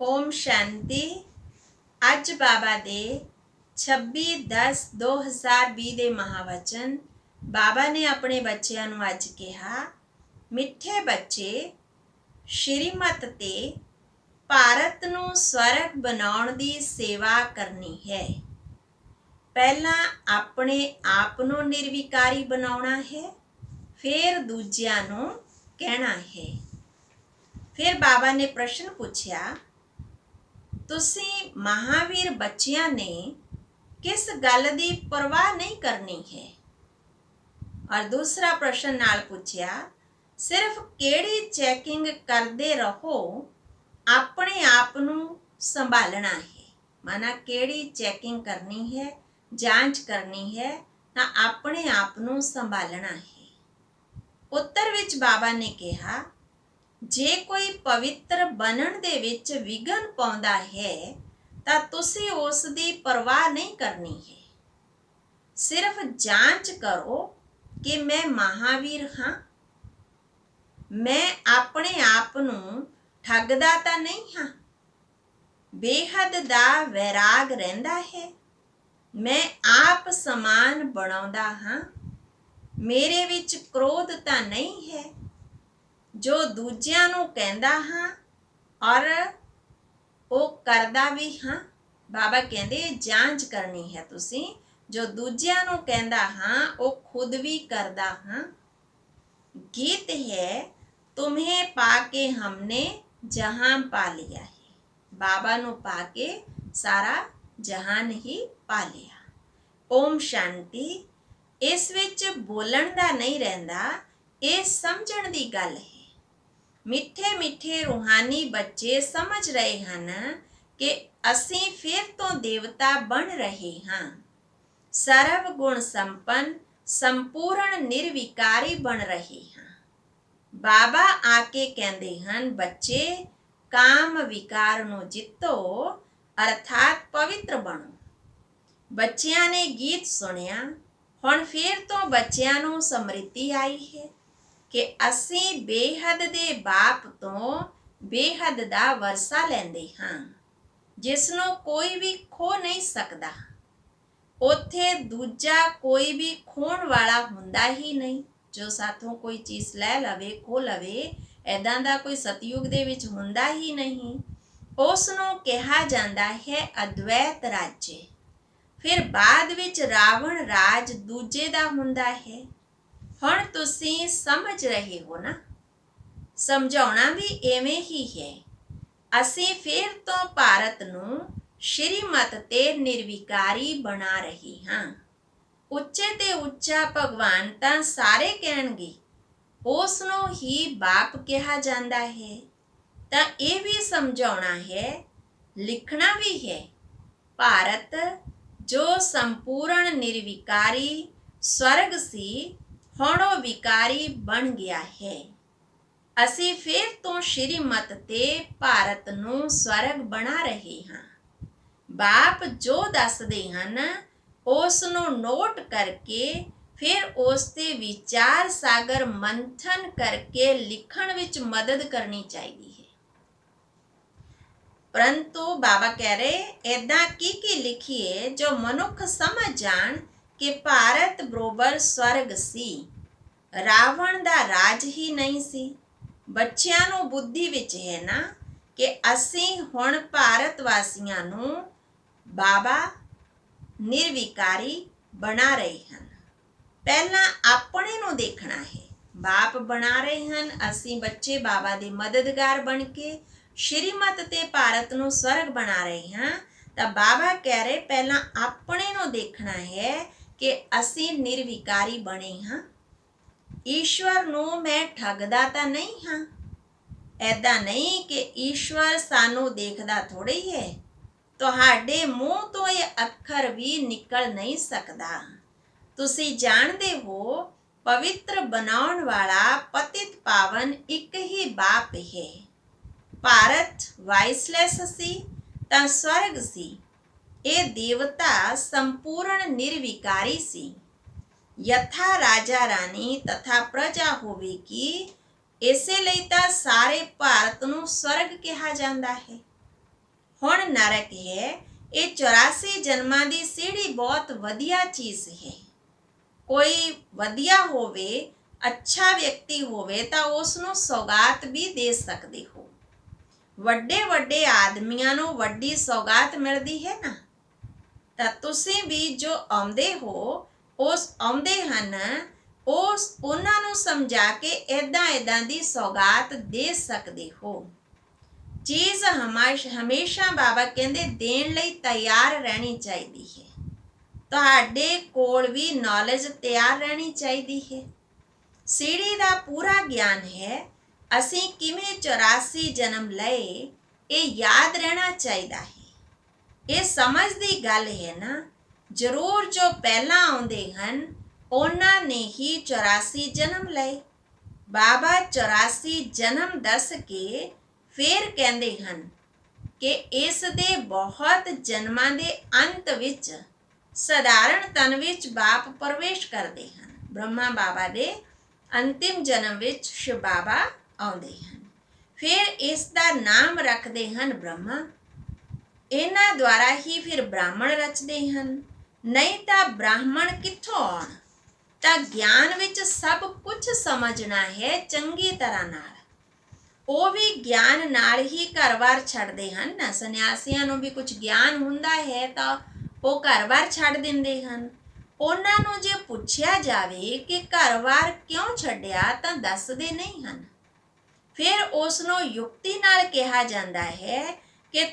ਓਮ ਸ਼ਾਂਤੀ। ਅੱਜ ਬਾਬਾ ਦੇ 26/10/2020 ਦੇ ਮਹਾਵਚਨ ਬਾਬਾ ਨੇ ਆਪਣੇ ਬੱਚਿਆਂ ਨੂੰ ਅੱਜ ਕਿਹਾ, ਮਿੱਠੇ ਬੱਚੇ, ਸ਼੍ਰੀਮਤ ਤੇ ਭਾਰਤ ਨੂੰ ਸਵਰਗ ਬਣਾਉਣ ਦੀ ਸੇਵਾ ਕਰਨੀ ਹੈ। ਪਹਿਲਾਂ ਆਪਣੇ ਆਪ ਨੂੰ ਨਿਰਵਿਕਾਰੀ ਬਣਾਉਣਾ ਹੈ, ਫਿਰ ਦੂਜਿਆਂ ਨੂੰ ਕਹਿਣਾ ਹੈ। ਫਿਰ ਬਾਬਾ ਨੇ ਪ੍ਰਸ਼ਨ ਪੁੱਛਿਆ, ਤੁਸੀਂ ਮਹਾਵੀਰ ਬੱਚਿਆਂ ਨੇ ਕਿਸ ਗੱਲ ਦੀ ਪਰਵਾਹ ਨਹੀਂ ਕਰਨੀ ਹੈ? ਔਰ ਦੂਸਰਾ ਪ੍ਰਸ਼ਨ ਨਾਲ ਪੁੱਛਿਆ, ਸਿਰਫ ਕਿਹੜੀ ਚੈਕਿੰਗ ਕਰਦੇ ਰਹੋ, ਆਪਣੇ ਆਪ ਨੂੰ ਸੰਭਾਲਣਾ ਹੈ। ਮਾਨਾ ਕਿਹੜੀ ਚੈਕਿੰਗ ਕਰਨੀ ਹੈ, ਜਾਂਚ ਕਰਨੀ ਹੈ ਤਾਂ ਆਪਣੇ ਆਪ ਨੂੰ ਸੰਭਾਲਣਾ ਹੈ। ਉੱਤਰ ਵਿੱਚ ਬਾਬਾ ਨੇ ਕਿਹਾ, ਜੇ ਕੋਈ ਪਵਿੱਤਰ ਬਣਨ ਦੇ ਵਿੱਚ ਵਿਘਨ ਪਾਉਂਦਾ ਹੈ ਤਾਂ ਤੁਸੀਂ ਉਸ ਦੀ ਪਰਵਾਹ ਨਹੀਂ ਕਰਨੀ ਹੈ। ਸਿਰਫ ਜਾਂਚ ਕਰੋ ਕਿ ਮੈਂ ਮਹਾਵੀਰ ਹਾਂ, ਮੈਂ ਆਪਣੇ ਆਪ ਨੂੰ ਠੱਗਦਾ ਤਾਂ ਨਹੀਂ ਹਾਂ, ਬੇਹੱਦ ਦਾ ਵੈਰਾਗ ਰਹਿੰਦਾ ਹੈ, ਮੈਂ ਆਪ ਸਮਾਨ ਬਣਾਉਂਦਾ ਹਾਂ, ਮੇਰੇ ਵਿੱਚ ਕ੍ਰੋਧ ਤਾਂ ਨਹੀਂ ਹੈ, ਜੋ ਦੂਜਿਆਂ ਨੂੰ ਕਹਿੰਦਾ ਹਾਂ ਔਰ ਉਹ ਕਰਦਾ ਵੀ ਹਾਂ। ਬਾਬਾ ਕਹਿੰਦੇ ਜਾਂਚ ਕਰਨੀ ਹੈ, ਤੁਸੀਂ ਜੋ ਦੂਜਿਆਂ ਨੂੰ ਕਹਿੰਦਾ ਹਾਂ ਉਹ ਖੁਦ ਵੀ ਕਰਦਾ ਹਾਂ। ਗੀਤ ਹੈ, ਤੁਮੇ ਪਾ ਕੇ ਹਮਨੇ ਜਹਾਂ ਪਾ ਲਿਆ ਹੈ। ਬਾਬਾ ਨੂੰ ਪਾ ਕੇ ਸਾਰਾ ਜਹਾਨ ਹੀ ਪਾ ਲਿਆ। ਓਮ ਸ਼ਾਂਤੀ। ਇਸ ਵਿੱਚ ਬੋਲਣ ਦਾ ਨਹੀਂ ਰਹਿੰਦਾ, ਇਹ ਸਮਝਣ ਦੀ ਗੱਲ ਹੈ। ਮਿੱਠੇ ਮਿੱਠੇ ਰੂਹਾਨੀ ਬੱਚੇ ਸਮਝ ਰਹੇ ਹਨ ਕਿ ਅਸੀਂ ਫਿਰ ਤੋਂ ਦੇਵਤਾ ਬਣ ਰਹੇ ਹਾਂ, ਸਰਵ ਗੁਣ ਸੰਪੰਨ ਸੰਪੂਰਨ ਨਿਰਵਿਕਾਰੀ ਬਣ ਰਹੇ ਹਾਂ। ਬਾਬਾ ਆ ਕੇ ਕਹਿੰਦੇ ਹਨ, ਬੱਚੇ ਕਾਮ ਵਿਕਾਰ ਨੂੰ ਜਿੱਤੋ ਅਰਥਾਤ ਪਵਿੱਤਰ ਬਣੋ। ਬੱਚਿਆਂ ਨੇ ਗੀਤ ਸੁਣਿਆ, ਹੁਣ ਫਿਰ ਤੋਂ ਬੱਚਿਆਂ ਨੂੰ ਸਮਰਿਤੀ ਆਈ ਹੈ ਕਿ ਅਸੀਂ ਬੇਹੱਦ ਦੇ ਬਾਪ ਤੋਂ ਬੇਹੱਦ ਦਾ ਵਰਸਾ ਲੈਂਦੇ ਹਾਂ, ਜਿਸ ਨੂੰ ਕੋਈ ਵੀ ਖੋ ਨਹੀਂ ਸਕਦਾ। ਉੱਥੇ ਦੂਜਾ ਕੋਈ ਵੀ ਖੋਣ ਵਾਲਾ ਹੁੰਦਾ ਹੀ ਨਹੀਂ। ਜੋ ਸਾਥੋਂ ਕੋਈ ਚੀਜ਼ ਲੈ ਲਵੇ, ਖੋ ਲਵੇ, ਐਦਾਂ ਦਾ ਕੋਈ ਸਤਯੁਗ ਦੇ ਵਿੱਚ ਹੁੰਦਾ ਹੀ ਨਹੀਂ। ਉਸ ਨੂੰ ਕਿਹਾ ਜਾਂਦਾ ਹੈ ਅਦਵੈਤ ਰਾਜ। ਫਿਰ ਬਾਅਦ ਵਿੱਚ ਰਾਵਣ ਰਾਜ ਦੂਜੇ ਦਾ ਹੁੰਦਾ ਹੈ। ਹੁਣ ਤੁਸੀਂ ਸਮਝ ਰਹੇ ਹੋ ਨਾ, ਸਮਝਾਉਣਾ ਵੀ ਐਵੇਂ ਹੀ ਹੈ। ਅਸੀਂ ਫਿਰ ਤੋਂ ਭਾਰਤ ਨੂੰ ਸ਼੍ਰੀਮਤ ਤੇ ਨਿਰਵਿਕਾਰੀ ਬਣਾ ਰਹੇ ਹਾਂ। ਉੱਚੇ ਤੇ ਉੱਚਾ ਭਗਵਾਨ ਤਾਂ ਸਾਰੇ ਕਹਿਣਗੇ, ਉਸ ਨੂੰ ਹੀ ਬਾਪ ਕਿਹਾ ਜਾਂਦਾ ਹੈ। ਤਾਂ ਇਹ ਵੀ ਸਮਝਾਉਣਾ ਹੈ, ਲਿਖਣਾ ਵੀ ਹੈ, ਭਾਰਤ ਜੋ ਸੰਪੂਰਨ ਨਿਰਵਿਕਾਰੀ ਸਵਰਗ ਸੀ, ਹੁਣ ਉਹ ਵਿਕਾਰੀ ਬਣ ਗਿਆ ਹੈ। ਅਸੀਂ ਫਿਰ ਤੋਂ ਸ਼੍ਰੀਮਤ ਤੇ ਭਾਰਤ ਨੂੰ ਸਵਰਗ ਬਣਾ ਰਹੇ ਹਾਂ। ਬਾਪ ਜੋ ਦੱਸਦੇ ਹਨ ਉਸ ਨੂੰ ਨੋਟ ਕਰਕੇ ਫਿਰ ਉਸ ਤੇ ਵਿਚਾਰ ਸਾਗਰ ਮੰਥਨ ਕਰਕੇ ਲਿਖਣ ਵਿੱਚ ਮਦਦ ਕਰਨੀ ਚਾਹੀਦੀ ਹੈ। ਪਰੰਤੂ ਬਾਬਾ ਕਹਿ ਰਹੇ, ਏਦਾਂ ਕੀ ਲਿਖੀਏ ਜੋ ਮਨੁੱਖ ਸਮਝ ਜਾਣ ਕਿ ਭਾਰਤ ਬਰੋਬਰ ਸਵਰਗ ਸੀ, ਰਾਵਣ ਦਾ ਰਾਜ ਹੀ ਨਹੀਂ ਸੀ। ਬੱਚਿਆਂ ਨੂੰ ਬੁੱਧੀ ਵਿੱਚ ਹੈ ਨਾ ਕਿ ਅਸੀਂ ਹੁਣ ਭਾਰਤ ਵਾਸੀਆਂ ਨੂੰ ਬਾਬਾ ਨਿਰਵਿਕਾਰੀ ਬਣਾ ਰਹੇ ਹਨ। ਪਹਿਲਾਂ ਆਪਣੇ ਨੂੰ ਦੇਖਣਾ ਹੈ। ਬਾਪ ਬਣਾ ਰਹੇ ਹਨ, ਅਸੀਂ ਬੱਚੇ ਬਾਬਾ ਦੇ ਮਦਦਗਾਰ ਬਣ ਕੇ ਸ਼੍ਰੀਮਤ ਤੇ ਭਾਰਤ ਨੂੰ ਸਵਰਗ ਬਣਾ ਰਹੇ ਹਾਂ। ਤਾਂ ਬਾਬਾ ਕਹਿ ਰਹੇ, ਪਹਿਲਾਂ ਆਪਣੇ ਨੂੰ ਦੇਖਣਾ ਹੈ ਕਿ ਅਸੀਂ ਨਿਰਵਿਕਾਰੀ ਬਣੇ ਹਾਂ। ਈਸ਼ਵਰ ਨੂੰ ਮੈਂ ਠੱਗਦਾ ਤਾਂ ਨਹੀਂ ਹਾਂ। ਐਦਾਂ ਨਹੀਂ ਕਿ ਈਸ਼ਵਰ ਸਾਨੂੰ ਦੇਖਦਾ ਥੋੜ੍ਹੀ ਹੈ। ਤੁਹਾਡੇ ਮੂੰਹ ਤੋਂ ਇਹ ਅੱਖਰ ਵੀ ਨਿਕਲ ਨਹੀਂ ਸਕਦਾ। ਤੁਸੀਂ ਜਾਣਦੇ ਹੋ, ਪਵਿੱਤਰ ਬਣਾਉਣ ਵਾਲਾ ਪਤਿਤ ਪਾਵਨ ਇੱਕ ਹੀ ਬਾਪ ਹੈ। ਭਾਰਤ ਵਾਇਸਲੈਸ ਸੀ ਤਾਂ ਸਵਰਗ ਸੀ। ਇਹ ਦੇਵਤਾ ਸੰਪੂਰਨ ਨਿਰਵਿਕਾਰੀ ਸੀ। ਯਥਾ ਰਾਜਾ ਰਾਣੀ ਤਥਾ ਪ੍ਰਜਾ ਹੋਵੇਗੀ। ਇਸੇ ਲਈ ਤਾਂ ਸਾਰੇ ਭਾਰਤ ਨੂੰ ਸਵਰਗ ਕਿਹਾ ਜਾਂਦਾ ਹੈ। ਹੁਣ ਨਰਕ ਹੈ। ਇਹ 84 ਜਨਮਾਂ ਦੀ ਸੀढ़ी ਬਹੁਤ ਵਧੀਆ ਚੀਜ਼ ਹੈ। ਕੋਈ ਵਧੀਆ ਹੋਵੇ, ਅੱਛਾ ਵਿਅਕਤੀ ਹੋਵੇ ਤਾਂ ਉਸ ਨੂੰ ਸੌਗਾਤ ਵੀ ਦੇ ਸਕਦੇ ਹੋ। ਵੱਡੇ ਵੱਡੇ ਆਦਮੀਆਂ ਨੂੰ ਵੱਡੀ ਸੌਗਾਤ ਮਿਲਦੀ ਹੈ ਨਾ, ਤਾਂ ਤੁਸੀਂ ਵੀ ਜੋ ਆਉਂਦੇ ਹੋ, ਆਉਂਦੇ ਹਨ, ਉਹਨਾਂ ਨੂੰ ਸਮਝਾ ਕੇ ਇੱਦਾਂ ਦੀ ਸੌਗਾਤ ਦੇ ਸਕਦੇ ਹੋ। ਚੀਜ਼ ਹਮੇਸ਼ਾ ਬਾਬਾ ਕਹਿੰਦੇ ਦੇਣ ਲਈ ਤਿਆਰ ਰਹਿਣੀ ਚਾਹੀਦੀ ਹੈ। ਤੁਹਾਡੇ ਕੋਲ ਵੀ ਨੌਲੇਜ ਤਿਆਰ ਰਹਿਣੀ ਚਾਹੀਦੀ ਹੈ। ਸੀढ़ी ਦਾ ਪੂਰਾ ਗਿਆਨ ਹੈ। ਅਸੀਂ ਕਿਵੇਂ 84 ਜਨਮ ਲਏ, ਇਹ ਯਾਦ ਰਹਿਣਾ ਚਾਹੀਦਾ ਹੈ। ਇਹ ਸਮਝ ਦੀ ਗੱਲ ਹੈ ਨਾ। ਜ਼ਰੂਰ ਜੋ ਪਹਿਲਾਂ ਆਉਂਦੇ ਹਨ ਉਹਨਾਂ ਨੇ ਹੀ 84 ਜਨਮ ਲਏ। ਬਾਬਾ 84 ਜਨਮ ਦੱਸ ਕੇ ਫਿਰ ਕਹਿੰਦੇ ਹਨ ਕਿ ਇਸ ਦੇ ਬਹੁਤ ਜਨਮਾਂ ਦੇ ਅੰਤ ਵਿੱਚ ਸਧਾਰਨ ਤਨ ਵਿੱਚ ਬਾਪ ਪ੍ਰਵੇਸ਼ ਕਰਦੇ ਹਨ। ਬ੍ਰਹਮਾ ਬਾਬਾ ਦੇ ਅੰਤਿਮ ਜਨਮ ਵਿੱਚ ਸ਼ਿਵ ਬਾਬਾ ਆਉਂਦੇ ਹਨ। ਫਿਰ ਇਸ ਦਾ ਨਾਮ ਰੱਖਦੇ ਹਨ ਬ੍ਰਹਮਾ। ਇਹਨਾਂ ਦੁਆਰਾ ਹੀ ਫਿਰ ਬ੍ਰਾਹਮਣ ਰਚਦੇ ਹਨ। ਨਹੀਂ ਤਾਂ ਬ੍ਰਾਹਮਣ ਕਿੱਥੋਂ ਆਉਣ? ਤਾਂ ਗਿਆਨ ਵਿੱਚ ਸਭ ਕੁਝ ਸਮਝਣਾ ਹੈ ਚੰਗੀ ਤਰ੍ਹਾਂ ਨਾਲ। ਉਹ ਵੀ ਗਿਆਨ ਨਾਲ ਹੀ ਘਰ-ਬਾਰ ਛੱਡਦੇ ਹਨ ਨਾ। ਸੰਨਿਆਸੀਆਂ ਨੂੰ ਵੀ ਕੁਝ ਗਿਆਨ ਹੁੰਦਾ ਹੈ ਤਾਂ ਉਹ ਘਰ-ਬਾਰ ਛੱਡ ਦਿੰਦੇ ਹਨ। ਉਹਨਾਂ ਨੂੰ ਜੇ ਪੁੱਛਿਆ ਜਾਵੇ ਕਿ ਘਰ-ਬਾਰ ਕਿਉਂ ਛੱਡਿਆ ਤਾਂ ਦੱਸਦੇ ਨਹੀਂ ਹਨ। ਫਿਰ ਉਸ ਨੂੰ ਯੁਕਤੀ ਨਾਲ ਕਿਹਾ ਜਾਂਦਾ ਹੈ ਕਿ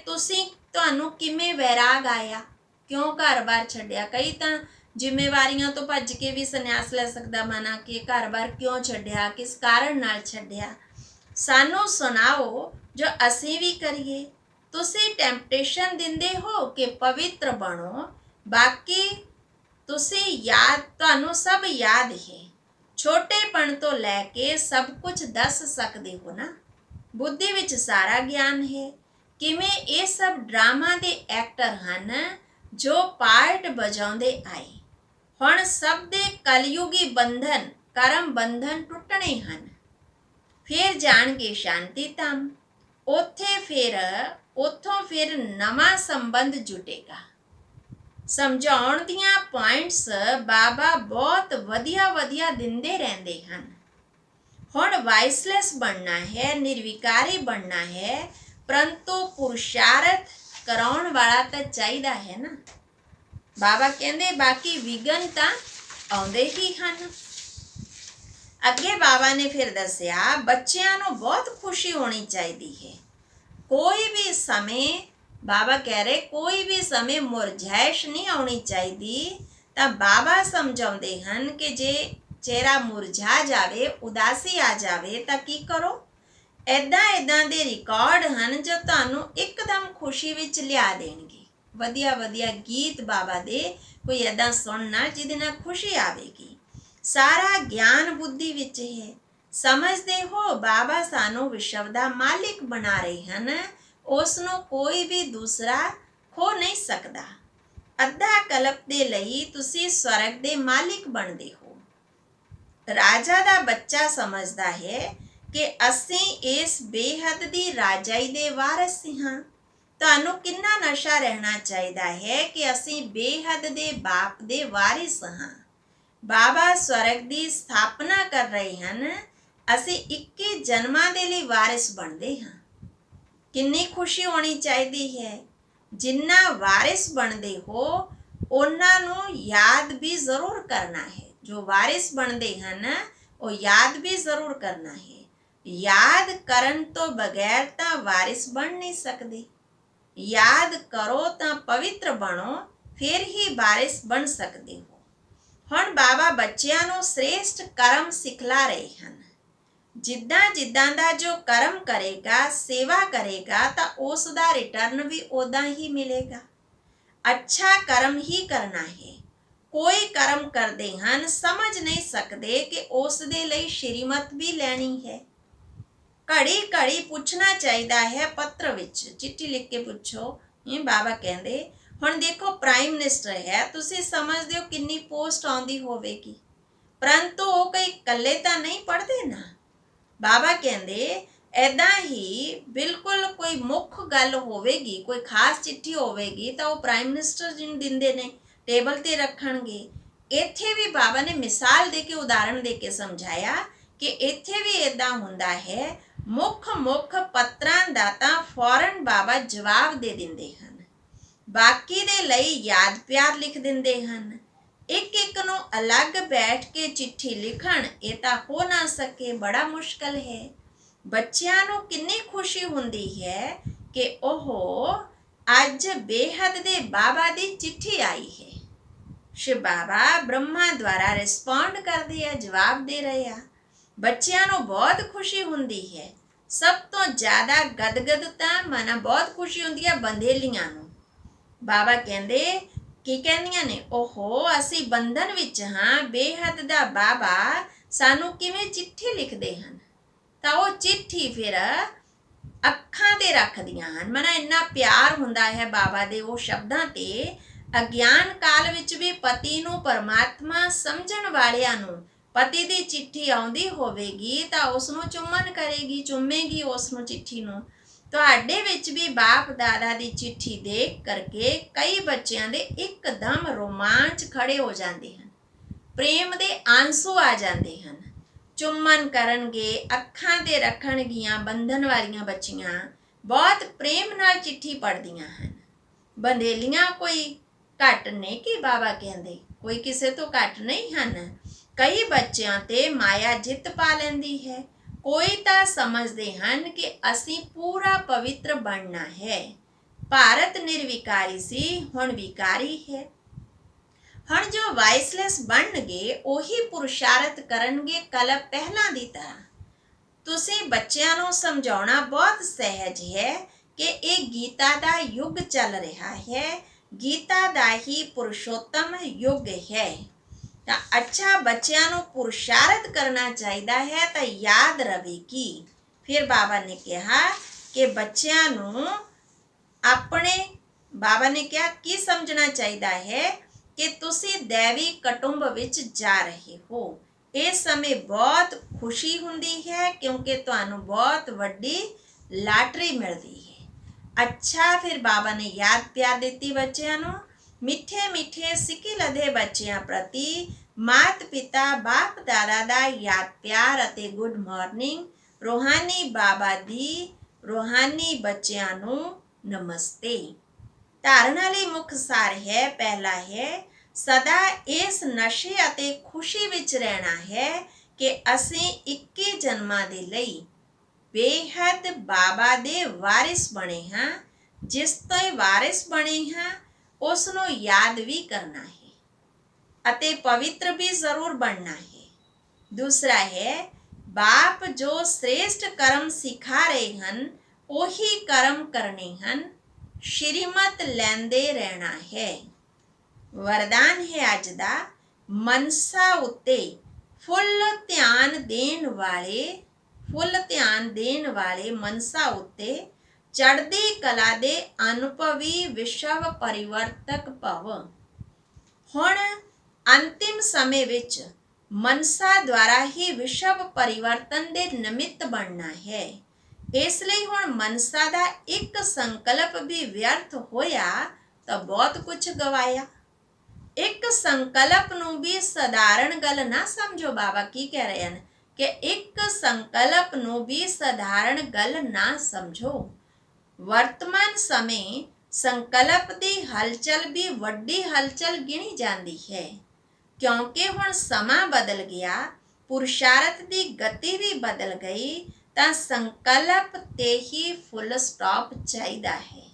ਤੁਹਾਨੂੰ ਕਿਵੇਂ ਵੈਰਾਗ ਆਇਆ, ਕਿਉਂ ਘਰ-ਬਾਰ ਛੱਡਿਆ। ਕਈ ਤਾਂ ਜ਼ਿੰਮੇਵਾਰੀਆਂ ਤੋਂ ਭੱਜ ਕੇ ਵੀ ਸੰਨਿਆਸ ਲੈ ਸਕਦਾ ਮਨਾ ਕਿ ਘਰ-ਬਾਰ ਕਿਉਂ ਛੱਡਿਆ, ਕਿਸ ਕਾਰਨ ਨਾਲ ਛੱਡਿਆ। ਸਾਨੂੰ ਸੁਣਾਓ ਜੋ ਅਸੀਂ ਵੀ ਕਰੀਏ। ਤੁਸੀਂ ਟੈਂਪਟੇਸ਼ਨ ਦਿੰਦੇ ਹੋ ਕਿ ਪਵਿੱਤਰ ਬਣੋ, ਬਾਕੀ ਤੁਹਾਨੂੰ ਸਭ ਯਾਦ ਹੈ। ਛੋਟੇਪਣ ਤੋਂ ਲੈ ਕੇ ਸਭ ਕੁਝ ਦੱਸ ਸਕਦੇ ਹੋ ਨਾ। ਬੁੱਧੀ ਵਿੱਚ ਸਾਰਾ ਗਿਆਨ ਹੈ। ਕਿਵੇਂ ਇਹ ਸਭ ਡਰਾਮਾ ਦੇ ਐਕਟਰ ਹਨ ਜੋ ਪਾਰਟ ਵਜਾਉਂਦੇ ਆਏ। ਹੁਣ ਸਭ ਦੇ ਕਲਯੁਗੀ ਬੰਧਨ, ਕਰਮ ਬੰਧਨ ਟੁੱਟਣੇ ਹਨ। ਫਿਰ ਜਾਣਗੇ ਸ਼ਾਂਤੀ ਧਾਮ। ਉੱਥੋਂ ਫਿਰ ਨਵਾਂ ਸੰਬੰਧ ਜੁਟੇਗਾ। ਸਮਝਾਉਣ ਦੀਆਂ ਪੁਆਇੰਟਸ ਬਾਬਾ ਬਹੁਤ ਵਧੀਆ ਦਿੰਦੇ ਰਹਿੰਦੇ ਹਨ। ਹੁਣ ਵਾਇਸਲੈਸ ਬਣਨਾ ਹੈ, ਨਿਰਵਿਕਾਰੀ ਬਣਨਾ ਹੈ, ਪਰੰਤੂ ਪੁਰਸ਼ਾਰਥ ਕਰਾਉਣ ਵਾਲਾ ਤਾਂ ਚਾਹੀਦਾ ਹੈ ਨਾ। ਬਾਬਾ ਕਹਿੰਦੇ ਬਾਕੀ ਵਿਘਨ ਤਾਂ ਆਉਂਦੇ ਹੀ ਹਨ। ਅੱਗੇ ਬਾਬਾ ਨੇ ਫਿਰ ਦੱਸਿਆ ਬੱਚਿਆਂ ਨੂੰ ਬਹੁਤ ਖੁਸ਼ੀ ਹੋਣੀ ਚਾਹੀਦੀ ਹੈ। ਕੋਈ ਵੀ ਸਮੇਂ ਬਾਬਾ ਕਹਿ ਰਹੇ ਕੋਈ ਵੀ ਸਮੇਂ ਮੁਰਝਾਇਸ਼ ਨਹੀਂ ਆਉਣੀ ਚਾਹੀਦੀ। ਤਾਂ ਬਾਬਾ ਸਮਝਾਉਂਦੇ ਹਨ ਕਿ ਜੇ ਚਿਹਰਾ ਮੁਰਝਾ ਜਾਵੇ, ਉਦਾਸੀ ਆ ਜਾਵੇ ਤਾਂ ਕੀ ਕਰੋ। ਇੱਦਾਂ ਦੇ ਰਿਕਾਰਡ ਹਨ ਜੋ ਤੁਹਾਨੂੰ ਇੱਕਦਮ ਖੁਸ਼ੀ ਵਿੱਚ ਲਿਆ ਦੇਣਗੇ। ਵਧੀਆ ਗੀਤ ਬਾਬਾ ਦੇ ਕੋਈ ਇੱਦਾਂ ਸੁਣਨਾ ਜਿਹਦੇ ਨਾਲ ਖੁਸ਼ੀ ਆਵੇਗੀ। ਸਾਰਾ ਗਿਆਨ ਬੁੱਧੀ ਵਿੱਚ ਹੈ। ਸਮਝਦੇ ਹੋ ਬਾਬਾ ਸਾਨੂੰ ਵਿਸ਼ਵ ਦਾ ਮਾਲਿਕ ਬਣਾ ਰਹੇ ਹਨ। ਉਸ ਨੂੰ ਕੋਈ ਵੀ ਦੂਸਰਾ ਖੋ ਨਹੀਂ ਸਕਦਾ। ਅੱਧਾ ਕਲਪ ਦੇ ਲਈ ਤੁਸੀਂ ਸਵਰਗ ਦੇ ਮਾਲਿਕ ਬਣਦੇ ਹੋ। ਰਾਜਾ ਦਾ ਬੱਚਾ ਸਮਝਦਾ ਹੈ ਕਿ ਅਸੀਂ ਇਸ ਬੇਹੱਦ ਦੀ ਰਾਜਾਈ ਦੇ ਵਾਰਸ ਹਾਂ। ਤੁਹਾਨੂੰ ਕਿੰਨਾ ਨਸ਼ਾ ਰਹਿਣਾ ਚਾਹੀਦਾ ਹੈ ਕਿ ਅਸੀਂ ਬੇਹੱਦ ਦੇ ਬਾਪ ਦੇ ਵਾਰਿਸ ਹਾਂ। ਬਾਬਾ ਸਵਰਗ ਦੀ ਸਥਾਪਨਾ ਕਰ ਰਹੇ ਹਨ। ਅਸੀਂ 21 ਜਨਮਾਂ ਦੇ ਲਈ ਵਾਰਿਸ ਬਣਦੇ ਹਾਂ। ਕਿੰਨੀ ਖੁਸ਼ੀ ਹੋਣੀ ਚਾਹੀਦੀ ਹੈ। ਜਿੰਨਾ ਵਾਰਿਸ ਬਣਦੇ ਹੋ ਉਹਨਾਂ ਨੂੰ ਯਾਦ ਵੀ ਜ਼ਰੂਰ ਕਰਨਾ ਹੈ। ਜੋ ਵਾਰਿਸ ਬਣਦੇ ਹਨ ਉਹ ਯਾਦ ਵੀ ਜ਼ਰੂਰ ਕਰਨਾ ਹੈ। ਯਾਦ ਕਰਨ ਤੋਂ ਬਗੈਰ ਤਾਂ ਵਾਰਿਸ ਬਣ ਨਹੀਂ ਸਕਦੇ। ਯਾਦ ਕਰੋ ਤਾਂ ਪਵਿੱਤਰ ਬਣੋ, ਫਿਰ ਹੀ ਵਾਰਿਸ ਬਣ ਸਕਦੇ ਹੋ। ਹੁਣ ਬਾਬਾ ਬੱਚਿਆਂ ਨੂੰ ਸ੍ਰੇਸ਼ਟ ਕਰਮ ਸਿਖਲਾ ਰਹੇ ਹਨ। ਜਿੱਦਾਂ ਦਾ ਜੋ ਕਰਮ ਕਰੇਗਾ, ਸੇਵਾ ਕਰੇਗਾ ਤਾਂ ਉਸ ਦਾ ਰਿਟਰਨ ਵੀ ਉਦਾਂ ਹੀ ਮਿਲੇਗਾ। ਅੱਛਾ ਕਰਮ ਹੀ ਕਰਨਾ ਹੈ। ਕੋਈ ਕਰਮ ਕਰਦੇ ਹਨ, ਸਮਝ ਨਹੀਂ ਸਕਦੇ ਕਿ ਉਸ ਦੇ ਲਈ ਸ਼੍ਰੀਮਤ ਵੀ ਲੈਣੀ ਹੈ। ਘੜੀ ਪੁੱਛਣਾ ਚਾਹੀਦਾ ਹੈ। ਪੱਤਰ ਵਿੱਚ ਚਿੱਠੀ ਲਿਖ ਕੇ ਪੁੱਛੋ। ਬਾਬਾ ਕਹਿੰਦੇ ਹੁਣ ਦੇਖੋ ਪ੍ਰਾਈਮ ਮਿਨਿਸਟਰ ਹੈ, ਤੁਸੀਂ ਸਮਝਦੇ ਹੋ ਕਿੰਨੀ ਪੋਸਟ ਆਉਂਦੀ ਹੋਵੇਗੀ, ਪਰੰਤੂ ਉਹ ਕਈ ਇਕੱਲੇ ਤਾਂ ਨਹੀਂ ਪੜ੍ਹਦੇ ਨਾ। ਬਾਬਾ ਕਹਿੰਦੇ ਐਦਾਂ ਹੀ ਬਿਲਕੁਲ ਕੋਈ ਮੁੱਖ ਗੱਲ ਹੋਵੇਗੀ, ਕੋਈ ਖਾਸ ਚਿੱਠੀ ਹੋਵੇਗੀ ਤਾਂ ਉਹ ਪ੍ਰਾਈਮ ਮਿਨਿਸਟਰ ਜੀ ਨੂੰ ਦਿੰਦੇ ਨੇ, ਟੇਬਲ ਤੇ ਰੱਖਣਗੇ। ਇੱਥੇ ਵੀ ਬਾਬਾ ਨੇ ਮਿਸਾਲ ਦੇ ਕੇ, ਉਦਾਹਰਣ ਦੇ ਕੇ ਸਮਝਾਇਆ ਕਿ ਇੱਥੇ ਵੀ ਇੱਦਾਂ ਹੁੰਦਾ ਹੈ। ਮੁੱਖ ਪੱਤਰਾਂ ਦਾ ਤਾਂ ਫੌਰਨ ਬਾਬਾ ਜਵਾਬ ਦੇ ਦਿੰਦੇ ਹਨ, ਬਾਕੀ ਦੇ ਲਈ ਯਾਦ ਪਿਆਰ ਲਿਖ ਦਿੰਦੇ ਹਨ। ਇੱਕ ਨੂੰ ਅਲੱਗ ਬੈਠ ਕੇ ਚਿੱਠੀ ਲਿਖਣ, ਇਹ ਤਾਂ ਹੋ ਨਾ ਸਕੇ, ਬੜਾ ਮੁਸ਼ਕਲ ਹੈ। ਬੱਚਿਆਂ ਨੂੰ ਕਿੰਨੀ ਖੁਸ਼ੀ ਹੁੰਦੀ ਹੈ ਕਿ ਉਹ ਅੱਜ ਬੇਹੱਦ ਦੇ ਬਾਬਾ ਦੀ ਚਿੱਠੀ ਆਈ ਹੈ। ਸ਼ਿਵ ਬਾਬਾ ਬ੍ਰਹਮਾ ਦੁਆਰਾ ਰਿਸਪੌਂਡ ਕਰਦੇ ਆ, ਜਵਾਬ ਦੇ ਰਹੇ ਆ। ਬੱਚਿਆਂ ਨੂੰ ਬਹੁਤ ਖੁਸ਼ੀ ਹੁੰਦੀ ਹੈ। ਸਭ ਤੋਂ ਜ਼ਿਆਦਾ ਗਦਗਦ ਤਾਂ ਮਨਾ ਬਹੁਤ ਖੁਸ਼ੀ ਹੁੰਦੀ ਹੈ ਬੰਦੇਲੀਆਂ ਨੂੰ। ਬਾਬਾ ਕਹਿੰਦੇ ਕੀ ਕਹਿੰਦੀਆਂ ਨੇ, ਓਹੋ ਅਸੀਂ ਬੰਧਨ ਵਿੱਚ ਹਾਂ, ਬੇਹੱਦ ਦਾ ਬਾਬਾ ਸਾਨੂੰ ਕਿਵੇਂ ਚਿੱਠੀ ਲਿਖਦੇ ਹਨ। ਤਾਂ ਉਹ ਚਿੱਠੀ ਫਿਰ ਅੱਖਾਂ ਤੇ ਰੱਖਦੀਆਂ ਹਨ। ਮਨਾ ਇੰਨਾ ਪਿਆਰ ਹੁੰਦਾ ਹੈ ਬਾਬਾ ਦੇ ਉਹ ਸ਼ਬਦਾਂ ਤੇ। ਅਗਿਆਨ ਕਾਲ ਵਿੱਚ ਵੀ ਪਤੀ ਨੂੰ ਪਰਮਾਤਮਾ ਸਮਝਣ ਵਾਲਿਆਂ ਨੂੰ ਪਤੀ ਦੀ ਚਿੱਠੀ ਆਉਂਦੀ ਹੋਵੇਗੀ ਤਾਂ ਉਸ ਨੂੰ ਚੁੰਮਨ ਕਰੇਗੀ, ਚੁੰਮੇਗੀ ਉਸ ਨੂੰ, ਚਿੱਠੀ ਨੂੰ। ਤੁਹਾਡੇ ਵਿੱਚ ਵੀ ਬਾਪ ਦਾਦਾ ਦੀ ਚਿੱਠੀ ਦੇਖ ਕਰਕੇ ਕਈ ਬੱਚਿਆਂ ਦੇ ਇੱਕਦਮ ਰੋਮਾਂਚ ਖੜੇ ਹੋ ਜਾਂਦੇ ਹਨ, ਪ੍ਰੇਮ ਦੇ ਆਂਸੂ ਆ ਜਾਂਦੇ ਹਨ। ਚੁੰਮਨ ਕਰਨਗੇ, ਅੱਖਾਂ ਤੇ ਰੱਖਣਗੀਆਂ। ਬੰਧਨ ਵਾਲੀਆਂ ਬੱਚੀਆਂ ਬਹੁਤ ਪ੍ਰੇਮ ਨਾਲ ਚਿੱਠੀ ਪੜ੍ਹਦੀਆਂ ਹਨ। ਬੰਦੇਲੀਆਂ ਕੋਈ ਘੱਟ ਨਹੀਂ ਕਿ ਬਾਬਾ ਕਹਿੰਦੇ, ਕੋਈ ਕਿਸੇ ਤੋਂ ਘੱਟ ਨਹੀਂ ਹਨ। ਕਈ ਬੱਚਿਆਂ ਤੇ ਮਾਇਆ ਜਿੱਤ ਪਾ ਲੈਂਦੀ ਹੈ। ਕੋਈ ਤਾਂ ਸਮਝਦੇ ਹਨ ਕਿ ਅਸੀਂ ਪੂਰਾ ਪਵਿੱਤਰ ਬਣਨਾ ਹੈ। ਭਾਰਤ ਨਿਰਵਿਕਾਰੀ ਸੀ, ਹੁਣ ਵਿਕਾਰੀ ਹੈ। ਹੁਣ ਜੋ ਵਾਇਸਲੈਸ ਬਣਨਗੇ ਉਹੀ ਪੁਰਸ਼ਾਰਥ ਕਰਨਗੇ ਕਲਪ ਪਹਿਲਾਂ ਦੀ ਤਰ੍ਹਾਂ। ਤੁਸੀਂ ਬੱਚਿਆਂ ਨੂੰ ਸਮਝਾਉਣਾ ਬਹੁਤ ਸਹਿਜ ਹੈ ਕਿ ਇਹ ਗੀਤਾ ਦਾ ਯੁੱਗ ਚੱਲ ਰਿਹਾ ਹੈ, ਗੀਤਾ ਦਾ ਹੀ ਪੁਰਸ਼ੋਤਮ ਯੁੱਗ ਹੈ। ਤਾਂ ਅੱਛਾ ਬੱਚਿਆਂ ਨੂੰ ਪੁਰਸ਼ਾਰਥ ਕਰਨਾ ਚਾਹੀਦਾ ਹੈ ਤਾਂ ਯਾਦ ਰਵੇਗੀ। ਫਿਰ ਬਾਬਾ ਨੇ ਕਿਹਾ ਕਿ ਬੱਚਿਆਂ ਨੂੰ ਬਾਬਾ ਨੇ ਕਿਹਾ ਕੀ ਸਮਝਣਾ ਚਾਹੀਦਾ ਹੈ ਕਿ ਤੁਸੀਂ ਦੇਵੀ ਕੁਟੁੰਬ ਵਿੱਚ ਜਾ ਰਹੇ ਹੋ। ਇਸ ਸਮੇਂ ਬਹੁਤ ਖੁਸ਼ੀ ਹੁੰਦੀ ਹੈ ਕਿਉਂਕਿ ਤੁਹਾਨੂੰ ਬਹੁਤ ਵੱਡੀ ਲਾਟਰੀ ਮਿਲਦੀ ਹੈ। ਅੱਛਾ ਫਿਰ ਬਾਬਾ ਨੇ ਯਾਦ ਪਿਆਰ ਦਿੱਤੀ ਬੱਚਿਆਂ ਨੂੰ। ਮਿੱਠੇ ਸਿੱਕੇ ਲਦੇ ਬੱਚਿਆਂ ਪ੍ਰਤੀ ਮਾਤ ਪਿਤਾ ਬਾਪ ਦਾਦਾ ਦਾ ਯਾਦ ਪਿਆਰ ਅਤੇ ਗੁੱਡ ਮਾਰਨਿੰਗ। ਰੂਹਾਨੀ ਬਾਬਾ ਦੀ ਰੂਹਾਨੀ ਬੱਚਿਆਂ ਨੂੰ ਨਮਸਤੇ। ਧਾਰਨਾ ਲਈ ਮੁੱਖ ਸਾਰ ਹੈ, ਪਹਿਲਾ ਹੈ ਸਦਾ ਇਸ ਨਸ਼ੇ ਅਤੇ ਖੁਸ਼ੀ ਵਿੱਚ ਰਹਿਣਾ ਹੈ ਕਿ ਅਸੀਂ 21 ਜਨਮਾਂ ਦੇ ਲਈ ਬੇਹੱਦ ਬਾਬਾ ਦੇ ਵਾਰਿਸ ਬਣੇ ਹਾਂ। ਜਿਸ ਤੋਂ ਵਾਰਿਸ ਬਣੇ ਹਾਂ ਉਸ ਨੂੰ ਯਾਦ ਵੀ ਕਰਨਾ ਹੈ ਅਤੇ ਪਵਿੱਤਰ ਵੀ ਜ਼ਰੂਰ ਬਣਨਾ ਹੈ। ਦੂਸਰਾ ਹੈ ਬਾਪ ਜੋ ਸ੍ਰੇਸ਼ਟ ਕਰਮ ਸਿਖਾ ਰਹੇ ਹਨ ਉਹੀ ਕਰਮ ਕਰਨੇ ਹਨ, ਸ਼੍ਰੀਮਤ ਲੈਂਦੇ ਰਹਿਣਾ ਹੈ। ਵਰਦਾਨ ਹੈ ਅੱਜ ਦਾ, ਮਨਸਾ ਉੱਤੇ ਫੁੱਲ ਧਿਆਨ ਦੇਣ ਵਾਲੇ ਮਨਸਾ ਉੱਤੇ ਚੜ੍ਹਦੀ ਕਲਾ ਦੇ ਅਨੁਭਵੀ ਵਿਸ਼ਵ ਪਰਿਵਰਤਕ ਭਵ। ਹੁਣ ਅੰਤਿਮ ਸਮੇਂ ਵਿੱਚ ਮਨਸਾ ਦੁਆਰਾ ਹੀ ਵਿਸ਼ਵ ਪਰਿਵਰਤਨ ਦੇ ਨਿਮਿਤ ਬਣਨਾ ਹੈ। ਇਸ ਲਈ ਹੁਣ ਮਨਸਾ ਦਾ ਇੱਕ ਸੰਕਲਪ ਵੀ ਵਿਅਰਥ ਹੋਇਆ ਤਾਂ ਬਹੁਤ ਕੁਝ ਗਵਾਇਆ। ਇੱਕ ਸੰਕਲਪ ਨੂੰ ਵੀ ਸਧਾਰਨ ਗੱਲ ਨਾ ਸਮਝੋ। ਬਾਬਾ ਕੀ ਕਹਿ ਰਹੇ ਹਨ ਕਿ ਇੱਕ ਸੰਕਲਪ ਨੂੰ ਵੀ ਸਧਾਰਨ ਗੱਲ ਨਾ ਸਮਝੋ। ਵਰਤਮਾਨ ਸਮੇਂ ਸੰਕਲਪ ਦੀ ਹਲਚਲ ਵੀ ਵੱਡੀ ਹਲਚਲ ਗਿਣੀ ਜਾਂਦੀ ਹੈ ਕਿਉਂਕਿ ਹੁਣ ਸਮਾਂ ਬਦਲ ਗਿਆ, ਪੁਰਸ਼ਾਰਥ ਦੀ ਗਤੀ ਵੀ ਬਦਲ ਗਈ ਤਾਂ ਸੰਕਲਪ ਤੇ ਹੀ ਫੁੱਲ ਸਟਾਪ ਚਾਹੀਦਾ ਹੈ।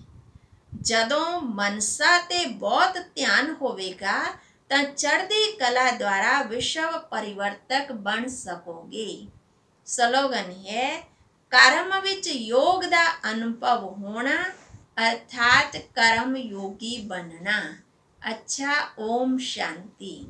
ਜਦੋਂ ਮਨਸਾ ਤੇ ਬਹੁਤ ਧਿਆਨ ਹੋਵੇਗਾ ਤਾਂ ਚੜ੍ਹਦੀ ਕਲਾ ਦੁਆਰਾ ਵਿਸ਼ਵ ਪਰਿਵਰਤਕ ਬਣ ਸਕੋਗੇ। ਸਲੋਗਨ ਹੈ ਕਰਮ ਵਿੱਚ ਯੋਗ ਦਾ ਅਨੁਭਵ ਹੋਣਾ ਅਰਥਾਤ ਕਰਮ ਯੋਗੀ ਬਣਨਾ। ਅੱਛਾ, ਓਮ ਸ਼ਾਂਤੀ।